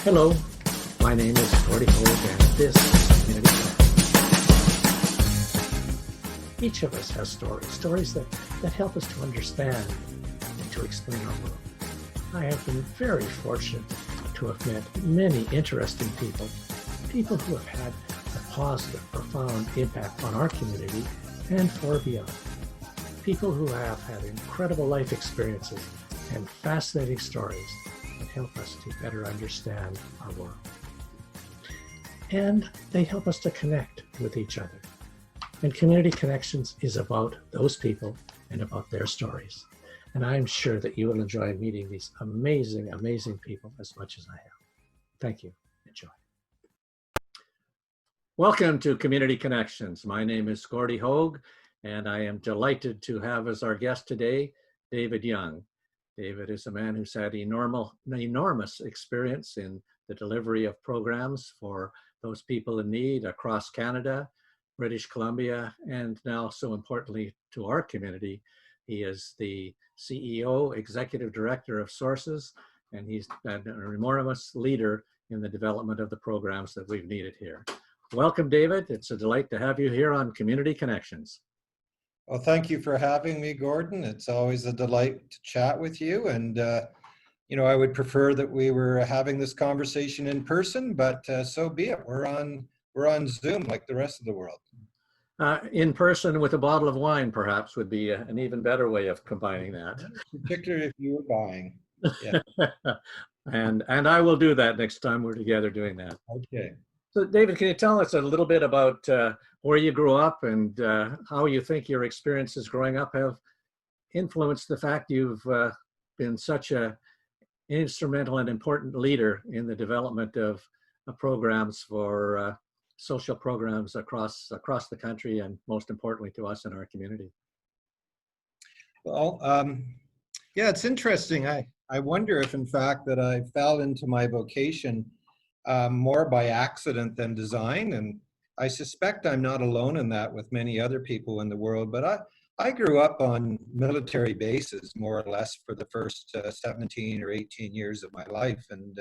Hello, my name is Gordy Hogue, and this is Community Connect. Each of us has stories that help us to understand and to explain our world. I have been very fortunate to have met many interesting people who have had a positive, profound impact on our community and far beyond. People who have had incredible life experiences and fascinating stories that help us to better understand our world. And they help us to connect with each other. And Community Connections is about those people and about their stories. And I'm sure that you will enjoy meeting these amazing, amazing people as much as I have. Thank you. Enjoy. Welcome to Community Connections. My name is Gordy Hogue, and I am delighted to have as our guest today, David Young. David is a man who's had enormous experience in the delivery of programs for those people in need across Canada, British Columbia, and now, so importantly, to our community. He is the CEO, Executive Director of Sources, and he's been an enormous leader in the development of the programs that we've needed here. Welcome, David. It's a delight to have you here on Community Connections. Well, thank you for having me, Gordon. It's always a delight to chat with you. And, I would prefer that we were having this conversation in person, but so be it. We're on Zoom like the rest of the world. In person with a bottle of wine, perhaps, would be an even better way of combining that. Particularly if you were buying. Yeah. and I will do that next time we're together doing that. Okay. So, David, can you tell us a little bit about where you grew up and how you think your experiences growing up have influenced the fact you've been such an instrumental and important leader in the development of programs for social programs across the country, and most importantly to us in our community? Well, yeah, it's interesting. I wonder if, in fact, that I fell into my vocation more by accident than design. And I suspect I'm not alone in that with many other people in the world. But I grew up on military bases, more or less, for the first 17 or 18 years of my life. And,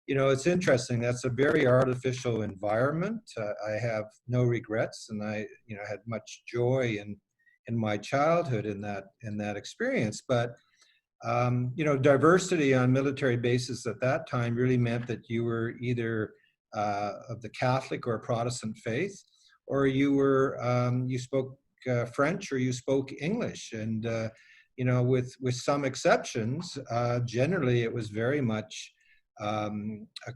it's interesting. That's a very artificial environment. I have no regrets, and I, had much joy in my childhood in that experience. But diversity on military bases at that time really meant that you were either of the Catholic or Protestant faith, or you spoke French or you spoke English. And, with some exceptions, generally it was very much a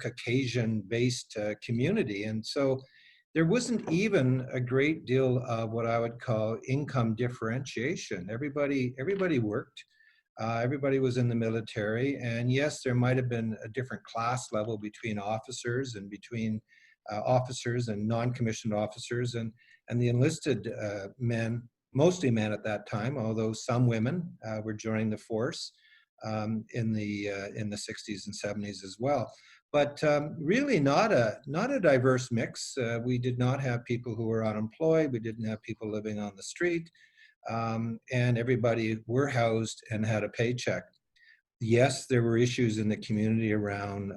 Caucasian-based community. And so there wasn't even a great deal of what I would call income differentiation. Everybody worked. Everybody was in the military, and yes, there might have been a different class level between officers and between officers and non-commissioned officers and the enlisted men, mostly men at that time, although some women were joining the force in the 60s and 70s as well. But really not a diverse mix. We did not have people who were unemployed. We didn't have people living on the street. And everybody were housed and had a paycheck. Yes, there were issues in the community around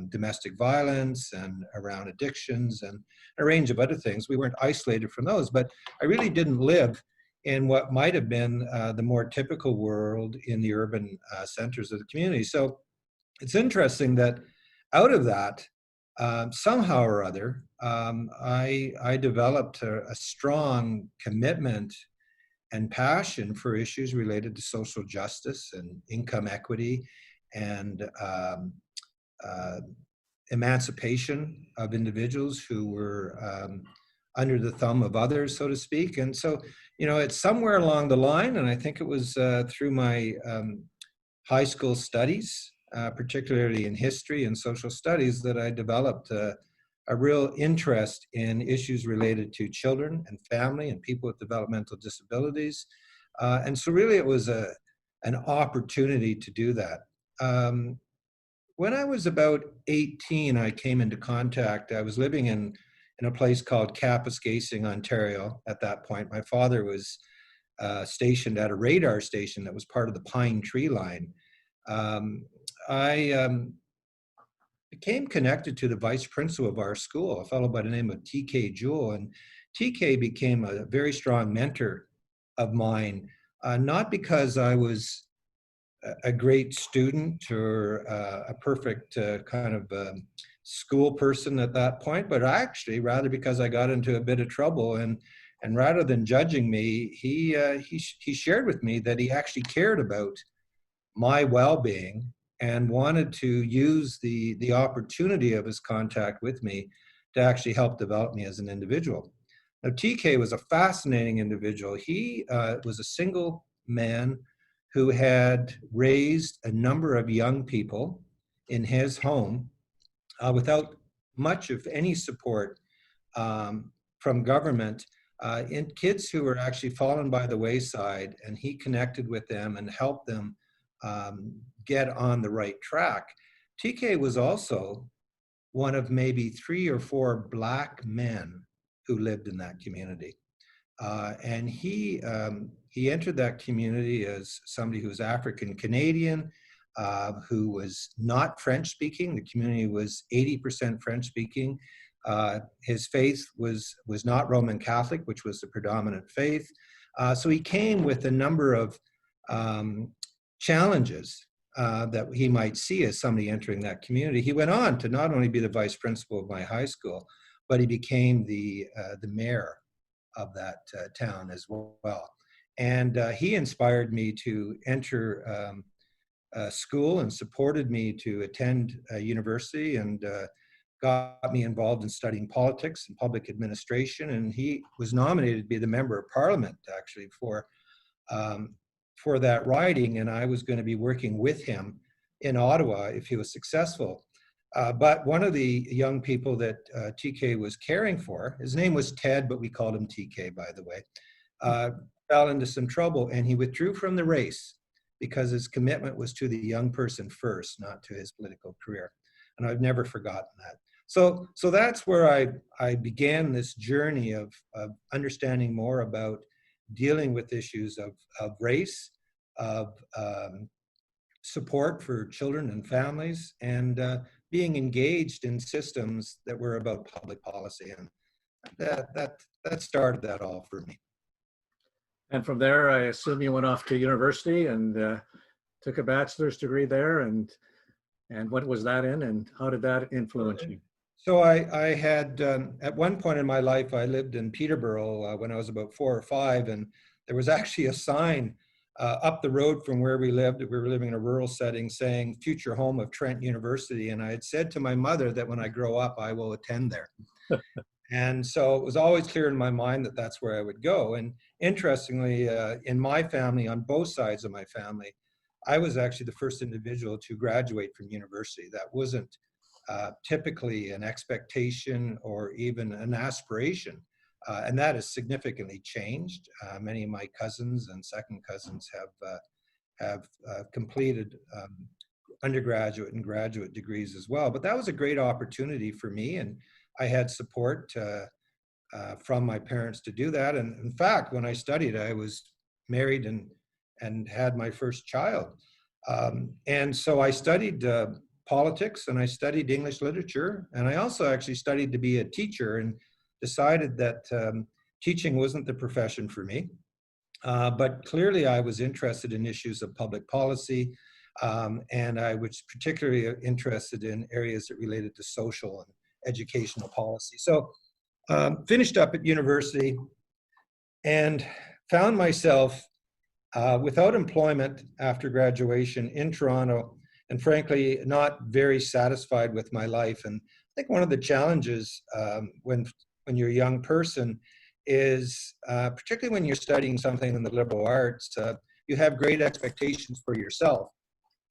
domestic violence and around addictions and a range of other things. We weren't isolated from those, but I really didn't live in what might have been the more typical world in the urban centers of the community. So it's interesting that out of that, somehow or other, I developed a strong commitment and passion for issues related to social justice and income equity and emancipation of individuals who were under the thumb of others, so to speak. And so, it's somewhere along the line, and I think it was through my high school studies, particularly in history and social studies, that I developed a real interest in issues related to children and family and people with developmental disabilities. And so really it was an opportunity to do that. When I was about 18, I came into contact. I was living in a place called Kapuskasing, Ontario at that point. My father was stationed at a radar station that was part of the Pine Tree Line. I became connected to the vice principal of our school, a fellow by the name of T.K. Jewell. And T.K. became a very strong mentor of mine, not because I was a great student or a perfect kind of school person at that point, but actually rather because I got into a bit of trouble. And rather than judging me, he shared with me that he actually cared about my well-being and wanted to use the opportunity of his contact with me to actually help develop me as an individual. Now, TK was a fascinating individual. He was a single man who had raised a number of young people in his home without much of any support from government, in kids who were actually fallen by the wayside, and he connected with them and helped them get on the right track. TK was also one of maybe 3 or 4 Black men who lived in that community. And he entered that community as somebody who was African Canadian, who was not French speaking. The community was 80% French speaking. His faith was not Roman Catholic, which was the predominant faith. So he came with a number of challenges that he might see as somebody entering that community. He went on to not only be the vice principal of my high school, but he became the mayor of that town as well. And he inspired me to enter school and supported me to attend university, and got me involved in studying politics and public administration. And he was nominated to be the member of parliament, actually, for that riding, and I was going to be working with him in Ottawa if he was successful. But one of the young people that TK was caring for, his name was Ted, but we called him TK, by the way, fell into some trouble, and he withdrew from the race because his commitment was to the young person first, not to his political career. And I've never forgotten that. So that's where I began this journey of understanding more about dealing with issues of race, of support for children and families, and being engaged in systems that were about public policy. And that started that all for me. And from there, I assume you went off to university and took a bachelor's degree there. And what was that in, and how did that influence you? So I had, at one point in my life, I lived in Peterborough when I was about 4 or 5, and there was actually a sign up the road from where we lived. We were living in a rural setting, saying future home of Trent University. And I had said to my mother that when I grow up, I will attend there. And so it was always clear in my mind that that's where I would go. And interestingly, in my family, on both sides of my family, I was actually the first individual to graduate from university. That wasn't typically an expectation or even an aspiration. And that has significantly changed. Many of my cousins and second cousins have completed undergraduate and graduate degrees as well. But that was a great opportunity for me, and I had support from my parents to do that. And in fact, when I studied, I was married and had my first child. And so I studied politics, and I studied English literature, and I also actually studied to be a teacher, and decided that teaching wasn't the profession for me. But clearly I was interested in issues of public policy, and I was particularly interested in areas that related to social and educational policy. So finished up at university and found myself without employment after graduation in Toronto, and frankly, not very satisfied with my life. And I think one of the challenges when you're a young person is, particularly when you're studying something in the liberal arts, you have great expectations for yourself.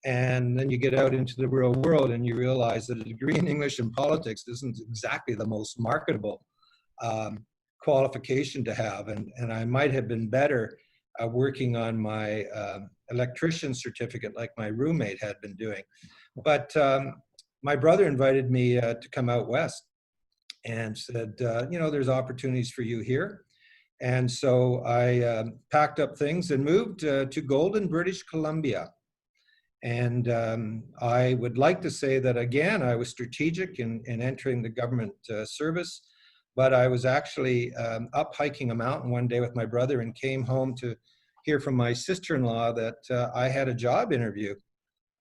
And then you get out into the real world and you realize that a degree in English and politics isn't exactly the most marketable qualification to have. And I might have been better working on my electrician certificate like my roommate had been doing. But my brother invited me to come out west and said, there's opportunities for you here. And so I packed up things and moved to Golden, British Columbia. And I would like to say that, again, I was strategic in entering the government service, but I was actually up hiking a mountain one day with my brother and came home to hear from my sister-in-law that I had a job interview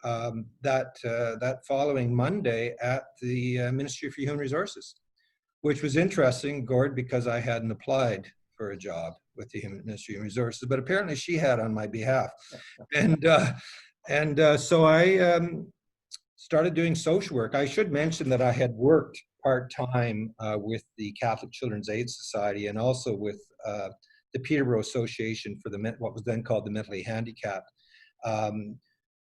that following Monday at the Ministry for Human Resources, which was interesting, Gord, because I hadn't applied for a job with the Ministry of Human Resources, but apparently she had on my behalf. So I started doing social work. I should mention that I had worked part-time with the Catholic Children's Aid Society and also with the Peterborough Association for what was then called the Mentally Handicapped,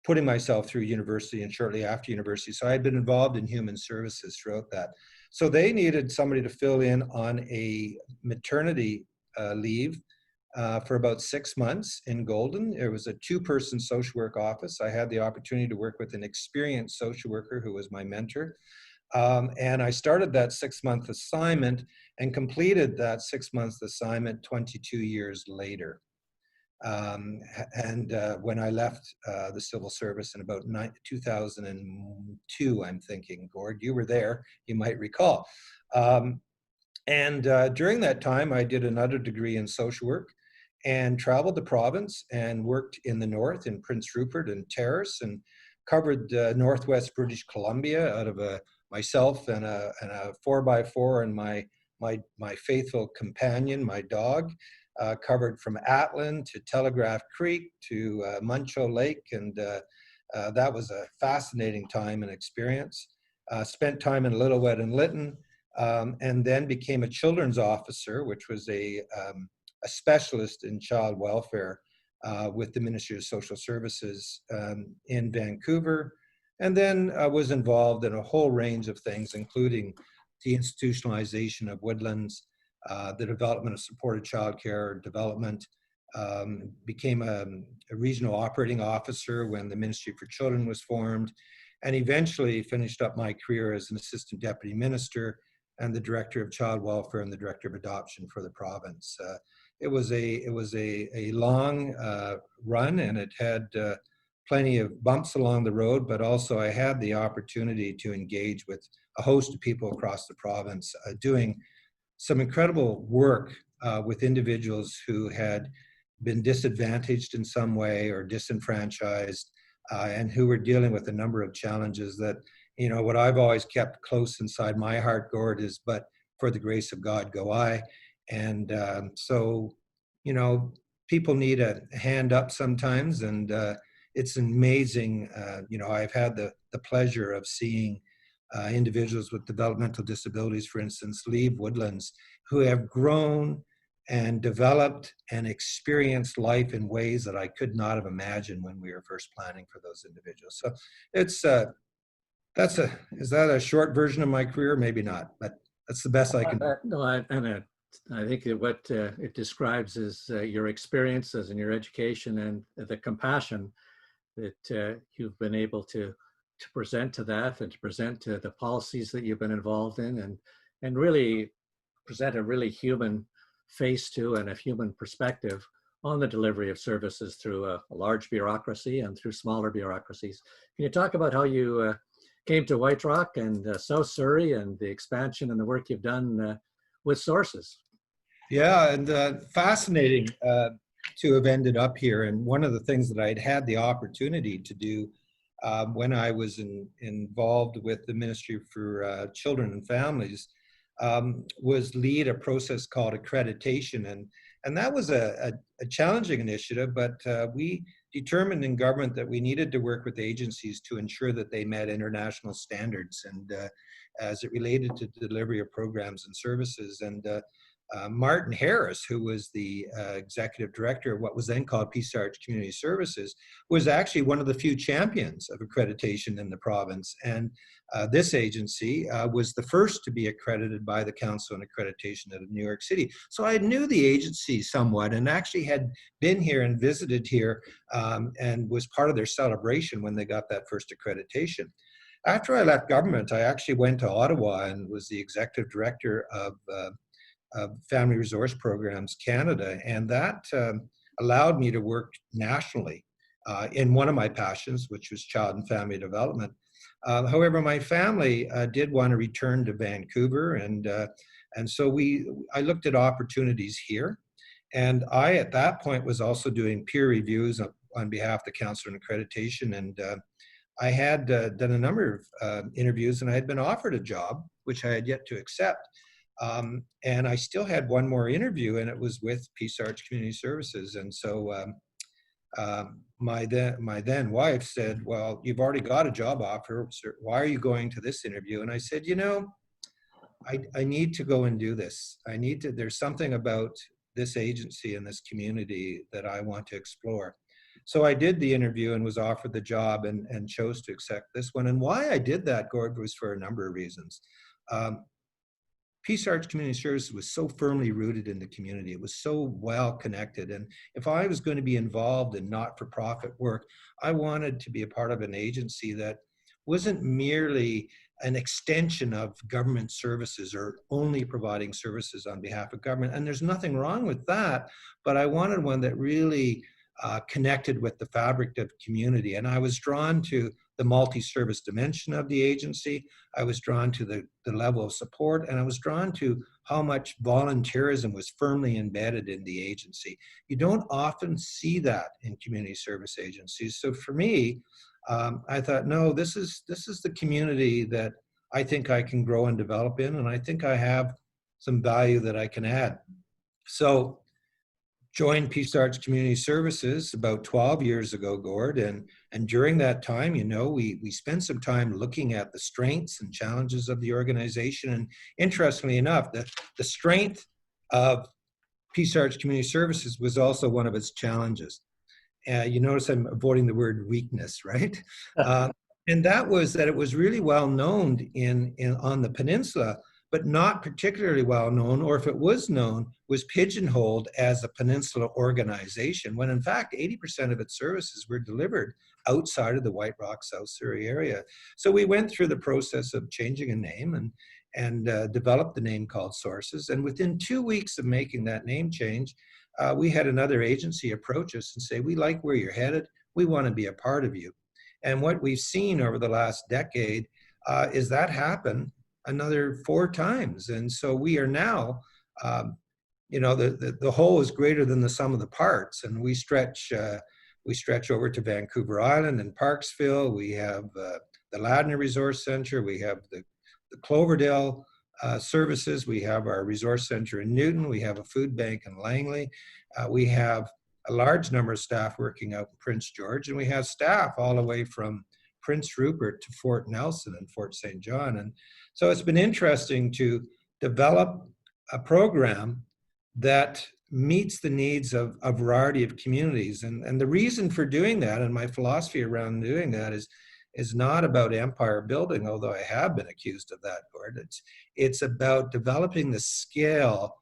putting myself through university and shortly after university. So I had been involved in human services throughout that. So they needed somebody to fill in on a maternity leave for about 6 months in Golden. It was a 2-person social work office. I had the opportunity to work with an experienced social worker who was my mentor. And I started that 6-month assignment and completed that 6-month assignment 22 years later. When I left the civil service in about 2002, I'm thinking, Gord, you were there, you might recall. During that time, I did another degree in social work and traveled the province and worked in the north in Prince Rupert and Terrace and covered northwest British Columbia out of myself and a 4x4 and my faithful companion, my dog. Covered from Atlin to Telegraph Creek to Muncho Lake, and that was a fascinating time and experience. Spent time in Lillooet and Lytton, and then became a children's officer, which was a specialist in child welfare with the Ministry of Social Services in Vancouver, and then was involved in a whole range of things, including the institutionalization of Woodlands, the development of supported childcare development, became a regional operating officer when the Ministry for Children was formed, and eventually finished up my career as an assistant deputy minister and the director of child welfare and the director of adoption for the province. It was a long run, and it had plenty of bumps along the road, but also I had the opportunity to engage with a host of people across the province doing some incredible work with individuals who had been disadvantaged in some way or disenfranchised, and who were dealing with a number of challenges that, you know, what I've always kept close inside my heart, Gord, is, but for the grace of God go I. And so, you know, people need a hand up sometimes, and it's amazing. You know, I've had the pleasure of seeing individuals with developmental disabilities, for instance, leave Woodlands, who have grown and developed and experienced life in ways that I could not have imagined when we were first planning for those individuals. So it's is that a short version of my career? Maybe not, but that's the best I can do. No, I think that what it describes is your experiences and your education and the compassion that you've been able to present to that and to present to the policies that you've been involved in, and really present a really human face to and a human perspective on the delivery of services through a large bureaucracy and through smaller bureaucracies. Can you talk about how you came to White Rock and South Surrey and the expansion and the work you've done with Sources? Yeah, and fascinating to have ended up here. And one of the things that I'd had the opportunity to do when I was involved with the Ministry for Children and Families was lead a process called accreditation. And that was a challenging initiative, but we determined in government that we needed to work with agencies to ensure that they met international standards and as it related to delivery of programs and services. And Martin Harris, who was the executive director of what was then called Peace Arch Community Services, was actually one of the few champions of accreditation in the province. And this agency was the first to be accredited by the Council on Accreditation out of New York City. So I knew the agency somewhat and actually had been here and visited here and was part of their celebration when they got that first accreditation. After I left government, I actually went to Ottawa and was the executive director of Family Resource Programs Canada, and that allowed me to work nationally in one of my passions, which was child and family development. However, my family did want to return to Vancouver, and so I looked at opportunities here. And I, at that point, was also doing peer reviews on behalf of the Council on Accreditation. And I had done a number of interviews, and I had been offered a job, which I had yet to accept. And I still had one more interview, and it was with Peace Arch Community Services. And so my then wife said, "Well, you've already got a job offer. So why are you going to this interview?" And I said, "You know, I need to go and do this. There's something about this agency and this community that I want to explore." So I did the interview and was offered the job and chose to accept this one. And why I did that, Gord, was for a number of reasons. Peace Arch Community Services was so firmly rooted in the community. It was so well connected. And if I was going to be involved in not-for-profit work, I wanted to be a part of an agency that wasn't merely an extension of government services or only providing services on behalf of government. And there's nothing wrong with that, but I wanted one that really connected with the fabric of community. And I was drawn to the multi-service dimension of the agency. I was drawn to the level of support, and I was drawn to how much volunteerism was firmly embedded in the agency. You don't often see that in community service agencies. So for me, I thought, no, this is the community that I think I can grow and develop in, and I think I have some value that I can add. So joined Peace Arch Community Services about 12 years ago, Gord, and during that time, you know, we spent some time looking at the strengths and challenges of the organization. And interestingly enough, the strength of Peace Arch Community Services was also one of its challenges. You notice I'm avoiding the word weakness, right? And that was that it was really well known on the peninsula, but not particularly well known, or if it was known, was pigeonholed as a peninsula organization, when in fact 80% of its services were delivered outside of the White Rock South Surrey area. So we went through the process of changing a name and developed the name called Sources. And within 2 weeks of making that name change, we had another agency approach us and say, "We like where you're headed. We want to be a part of you." And what we've seen over the last decade is that happen another 4 times. And so we are now, you know, the whole is greater than the sum of the parts. And we stretch over to Vancouver Island and Parksville. We have the Ladner Resource Center. We have the Cloverdale services. We have our resource center in Newton. We have a food bank in Langley. We have a large number of staff working out in Prince George, and we have staff all the way from Prince Rupert to Fort Nelson and Fort St. John. And so it's been interesting to develop a program that meets the needs of a variety of communities. And the reason for doing that, and my philosophy around doing that, is not about empire building, although I have been accused of that, Gord. It's about developing the scale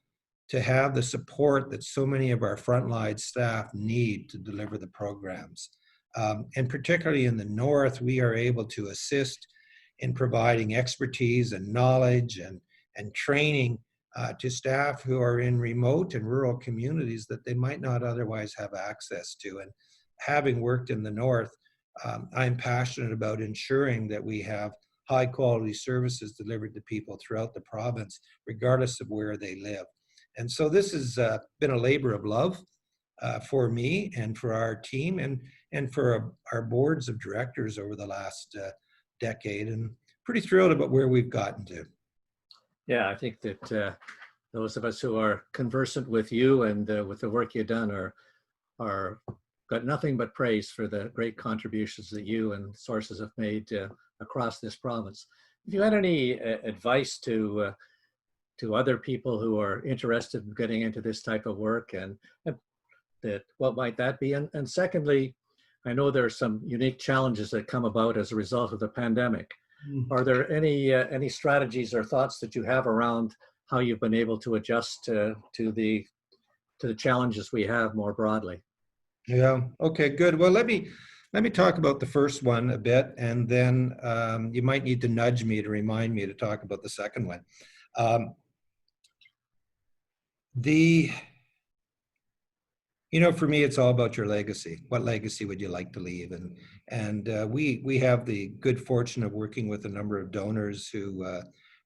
to have the support that so many of our frontline staff need to deliver the programs. And particularly in the North, we are able to assist in providing expertise and knowledge and training to staff who are in remote and rural communities that they might not otherwise have access to. And having worked in the North, I'm passionate about ensuring that we have high quality services delivered to people throughout the province, regardless of where they live. And so this has been a labor of love for me and for our team and for our boards of directors over the last decade, and pretty thrilled about where we've gotten to. Yeah, I think that those of us who are conversant with you and with the work you've done are got nothing but praise for the great contributions that you and Sources have made across this province. If you had any advice to other people who are interested in getting into this type of work, and that what might that be? And secondly, I know there are some unique challenges that come about as a result of the pandemic. Mm-hmm. Are there any strategies or thoughts that you have around how you've been able to adjust to the challenges we have more broadly? Yeah. Okay. Good. Well, let me talk about the first one a bit, and then you might need to nudge me to remind me to talk about the second one. For me, it's all about your legacy. What legacy would you like to leave? And we have the good fortune of working with a number of donors who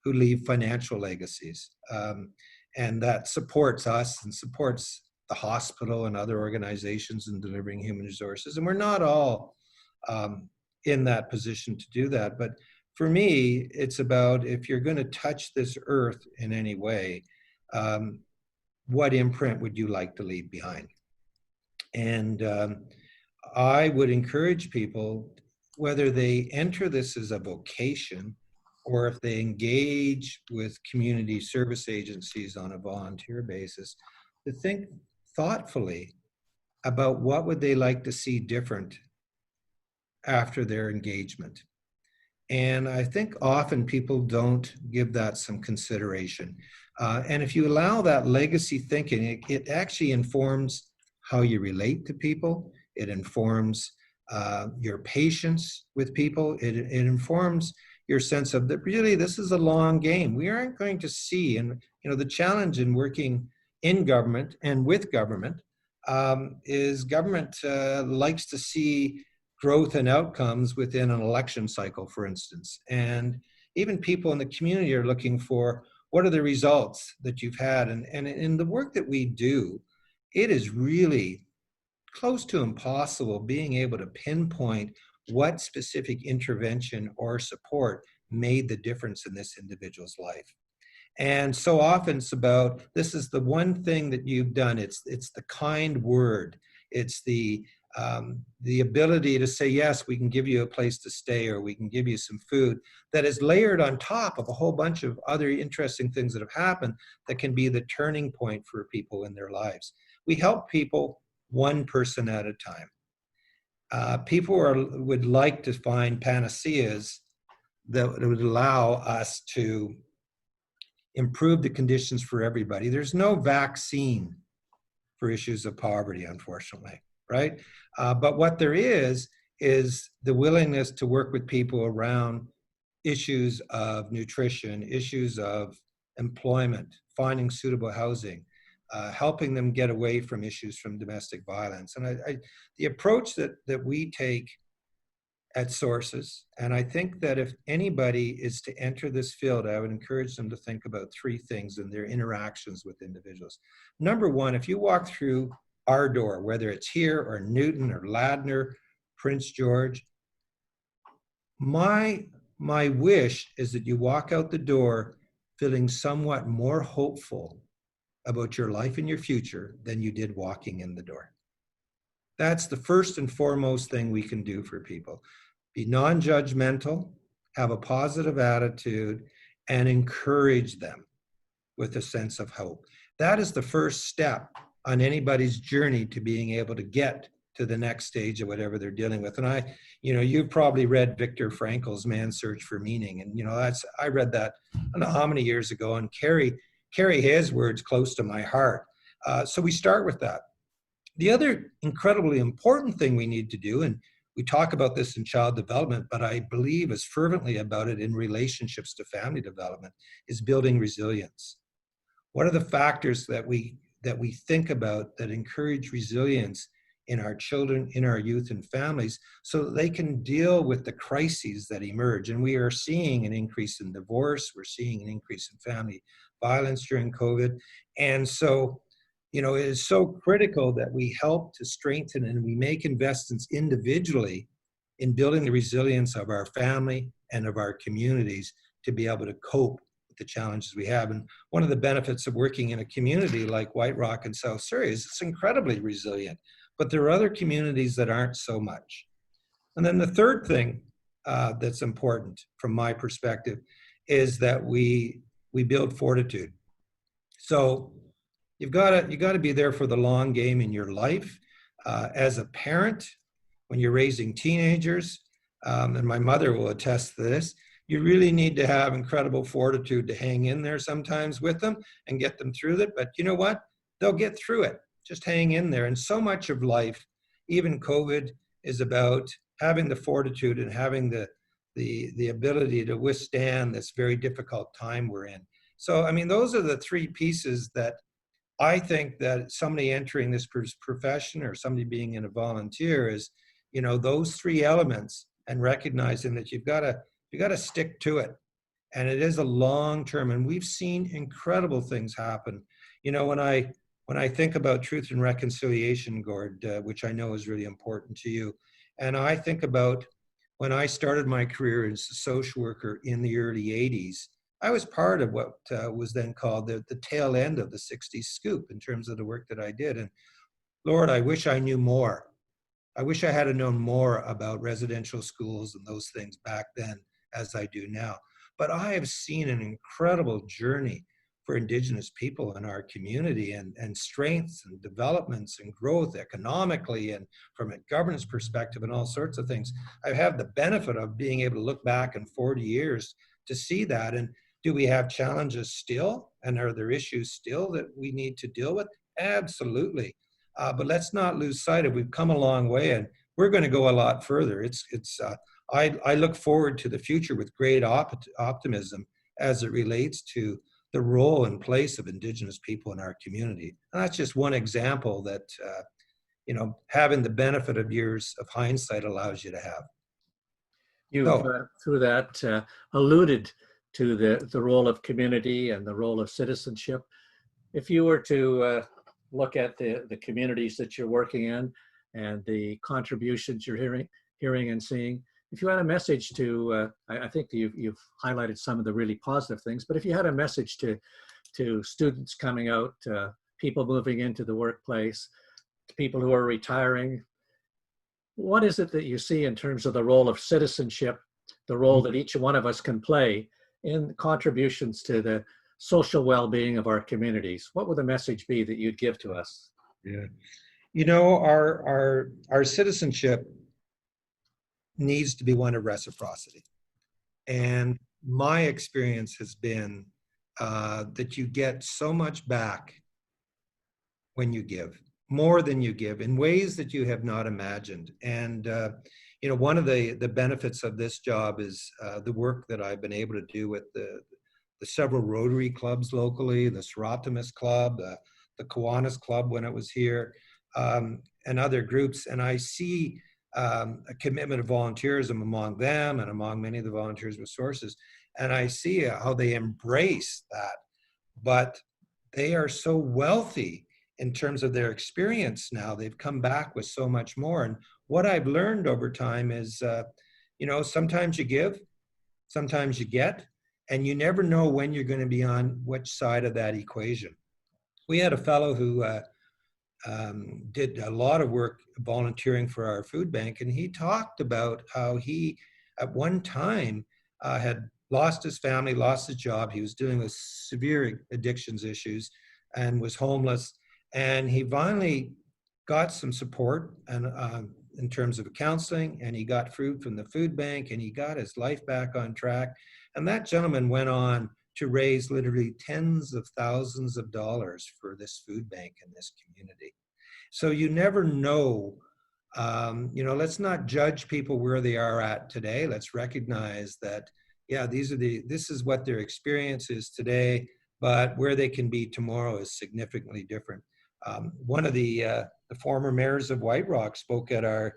leave financial legacies, and that supports us and supports the hospital and other organizations in delivering human resources. And we're not all in that position to do that, but for me, it's about, if you're going to touch this earth in any way, what imprint would you like to leave behind? And I would encourage people, whether they enter this as a vocation or if they engage with community service agencies on a volunteer basis, to think thoughtfully about what would they like to see different after their engagement. And I think often people don't give that some consideration. And if you allow that legacy thinking, it actually informs how you relate to people. It informs your patience with people. It informs your sense of that really this is a long game. We aren't going to see, and the challenge in working in government and with government is government likes to see growth and outcomes within an election cycle, for instance. And even people in the community are looking for, what are the results that you've had? And in the work that we do, it is really close to impossible being able to pinpoint what specific intervention or support made the difference in this individual's life. And so often it's about, this is the one thing that you've done. It's the kind word. It's the ability to say, yes, we can give you a place to stay, or we can give you some food, that is layered on top of a whole bunch of other interesting things that have happened that can be the turning point for people in their lives. We help people one person at a time. People would like to find panaceas that would allow us to improve the conditions for everybody. There's no vaccine for issues of poverty, unfortunately, right? But what there is the willingness to work with people around issues of nutrition, issues of employment, finding suitable housing, helping them get away from issues from domestic violence. And the approach that we take at Sources, and I think that if anybody is to enter this field, I would encourage them to think about three things in their interactions with individuals. Number one, if you walk through our door, whether it's here or Newton or Ladner, Prince George, my wish is that you walk out the door feeling somewhat more hopeful about your life and your future than you did walking in the door. That's the first and foremost thing we can do for people. Be non-judgmental, have a positive attitude, and encourage them with a sense of hope. That is the first step on anybody's journey to being able to get to the next stage of whatever they're dealing with. And you've probably read Viktor Frankl's Man's Search for Meaning. And, I read that, I don't know how many years ago, and carry his words close to my heart. So we start with that. The other incredibly important thing we need to do, and we talk about this in child development, but I believe as fervently about it in relationships to family development, is building resilience. What are the factors that we think about that encourage resilience in our children, in our youth and families, so that they can deal with the crises that emerge? And we are seeing an increase in divorce. We're seeing an increase in family violence during COVID. And so, it is so critical that we help to strengthen and we make investments individually in building the resilience of our family and of our communities to be able to cope with the challenges we have. And one of the benefits of working in a community like White Rock and South Surrey is it's incredibly resilient, but there are other communities that aren't so much. And then the third thing that's important from my perspective is that we build fortitude. So you got to be there for the long game in your life. As a parent, when you're raising teenagers, and my mother will attest to this, you really need to have incredible fortitude to hang in there sometimes with them and get them through it. But you know what? They'll get through it. Just hang in there. And so much of life, even COVID, is about having the fortitude and having the ability to withstand this very difficult time we're in. So, those are the three pieces that I think that somebody entering this profession or somebody being in a volunteer is, those three elements, and recognizing that you got to stick to it. And it is a long term, and we've seen incredible things happen. When I think about truth and reconciliation, Gord, which I know is really important to you, and I think about when I started my career as a social worker in the early 80s, I was part of what was then called the tail end of the 60s scoop in terms of the work that I did. And Lord, I wish I knew more. I wish I had known more about residential schools and those things back then as I do now. But I have seen an incredible journey for Indigenous people in our community, and strengths and developments and growth economically and from a governance perspective and all sorts of things. I have the benefit of being able to look back in 40 years to see that. And do we have challenges still? And are there issues still that we need to deal with? Absolutely. But let's not lose sight of we've come a long way, and we're going to go a lot further. I look forward to the future with great optimism as it relates to the role and place of Indigenous people in our community. And that's just one example that having the benefit of years of hindsight allows you to have. You've, So, through that, alluded to the role of community and the role of citizenship. If you were to look at the communities that you're working in and the contributions you're hearing and seeing, if you had a message to, I think you've highlighted some of the really positive things, but if you had a message to students coming out, people moving into the workplace, to people who are retiring, what is it that you see in terms of the role of citizenship, the role that each one of us can play in contributions to the social well-being of our communities? What would the message be that you'd give to us? yeah, our citizenship needs to be one of reciprocity. And my experience has been that you get so much back when you give, more than you give, in ways that you have not imagined. And one of the benefits of this job is the work that I've been able to do with the several Rotary clubs locally, the Serotimus Club, the Kiwanis Club when it was here, and other groups. And I see a commitment of volunteerism among them and among many of the volunteers with sources. And I see how they embrace that. But they are so wealthy in terms of their experience now. They've come back with so much more. And what I've learned over time is, sometimes you give, sometimes you get, and you never know when you're going to be on which side of that equation. We had a fellow who did a lot of work volunteering for our food bank, and he talked about how he, at one time, had lost his family, lost his job. He was dealing with severe addictions issues and was homeless. And he finally got some support and in terms of counseling, and he got food from the food bank, and he got his life back on track. And that gentleman went on to raise literally tens of thousands of dollars for this food bank in this community. So you never know. Let's not judge people where they are at today. Let's recognize that, yeah, this is what their experience is today, but where they can be tomorrow is significantly different. One of the former mayors of White Rock spoke at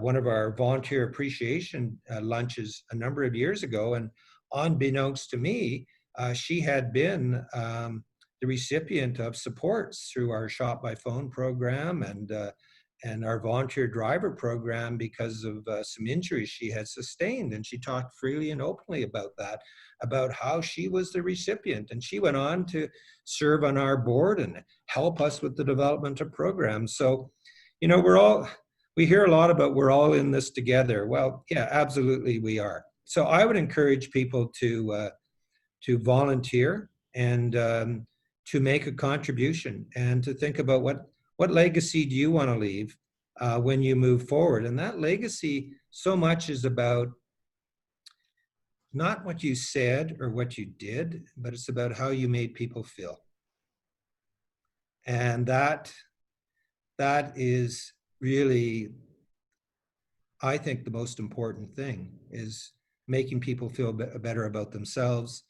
one of our volunteer appreciation lunches a number of years ago, and unbeknownst to me, she had been the recipient of supports through our Shop by Phone program and our volunteer driver program because of some injuries she had sustained. And she talked freely and openly about that, about how she was the recipient. And she went on to serve on our board and help us with the development of programs. So, we hear a lot about we're all in this together. Well, yeah, absolutely we are. So I would encourage people to volunteer and to make a contribution and to think about what legacy do you want to leave when you move forward. And that legacy so much is about not what you said or what you did, but it's about how you made people feel. And that is really, I think, the most important thing, is making people feel better about themselves,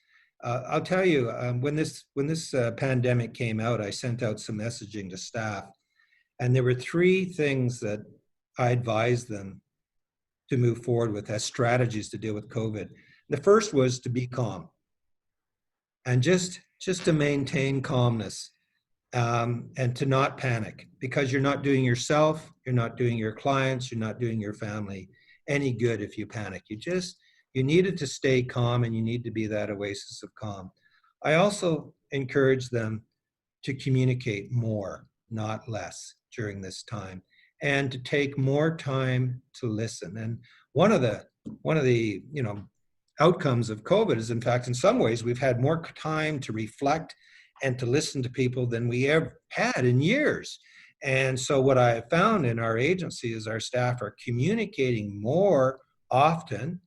I'll tell you, when this pandemic came out, I sent out some messaging to staff, and there were three things that I advised them to move forward with as strategies to deal with COVID. The first was to be calm, and just to maintain calmness, and to not panic, because you're not doing yourself, you're not doing your clients, you're not doing your family any good if you panic. You needed to stay calm, and you need to be that oasis of calm. I also encourage them to communicate more, not less, during this time, and to take more time to listen. And one of the outcomes of COVID is, in fact, in some ways, we've had more time to reflect and to listen to people than we ever had in years. And so what I have found in our agency is our staff are communicating more often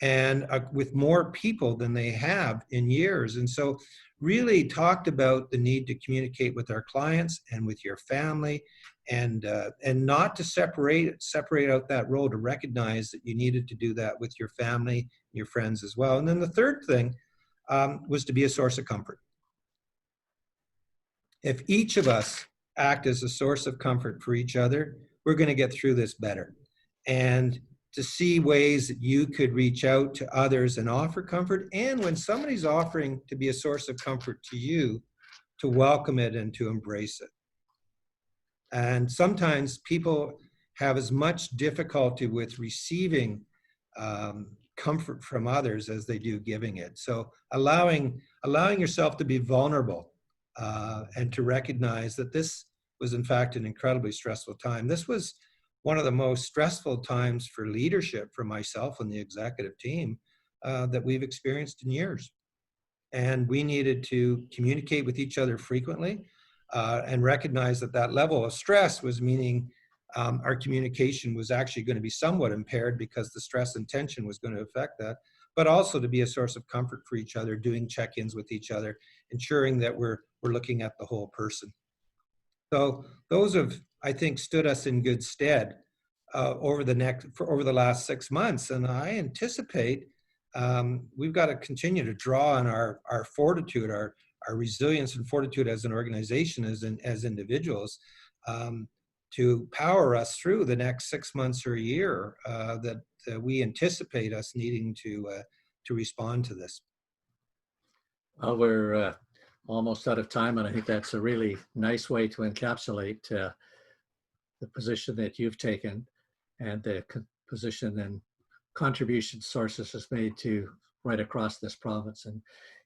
and with more people than they have in years. And so really talked about the need to communicate with our clients and with your family, and not to separate out that role, to recognize that you needed to do that with your family, your friends as well. And then the third thing was to be a source of comfort. If each of us act as a source of comfort for each other, we're going to get through this better. And to see ways that you could reach out to others and offer comfort. And when somebody's offering to be a source of comfort to you, to welcome it and to embrace it. And sometimes people have as much difficulty with receiving comfort from others as they do giving it. So allowing yourself to be vulnerable and to recognize that this was in fact an incredibly stressful time. This was one of the most stressful times for leadership for myself and the executive team that we've experienced in years. And we needed to communicate with each other frequently and recognize that that level of stress was meaning our communication was actually going to be somewhat impaired because the stress and tension was going to affect that, but also to be a source of comfort for each other, doing check-ins with each other, ensuring that we're looking at the whole person. So those have, I think, stood us in good stead over the last 6 months. And I anticipate we've got to continue to draw on our fortitude, our resilience and fortitude as an organization, as individuals, to power us through the next 6 months or a year that we anticipate us needing to respond to this. Well, we're almost out of time, and I think that's a really nice way to encapsulate the position that you've taken and the position and contribution Sources has made to right across this province. And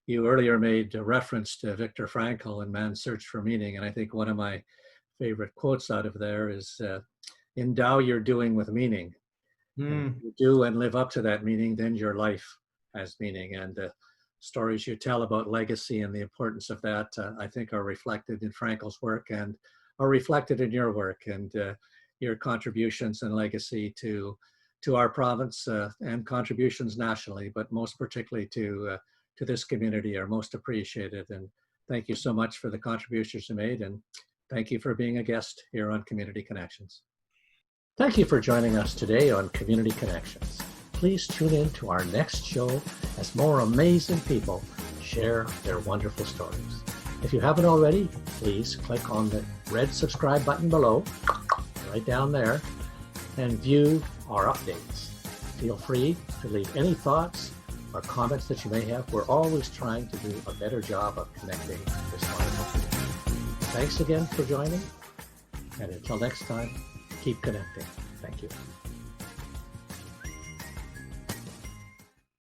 you earlier made a reference to Viktor Frankl and Man's Search for Meaning, and I think one of my favorite quotes out of there is, endow your doing with meaning. If you do and live up to that meaning, then your life has meaning. And the stories you tell about legacy and the importance of that, I think are reflected in Frankl's work and are reflected in your work and your contributions and legacy to our province and contributions nationally, but most particularly to this community are most appreciated. And thank you so much for the contributions you made, and thank you for being a guest here on Community Connections. Thank you for joining us today on Community Connections. Please tune in to our next show as more amazing people share their wonderful stories. If you haven't already, please click on the red subscribe button below, right down there, and view our updates. Feel free to leave any thoughts or comments that you may have. We're always trying to do a better job of connecting this wonderful community. Thanks again for joining, and until next time, keep connecting. Thank you.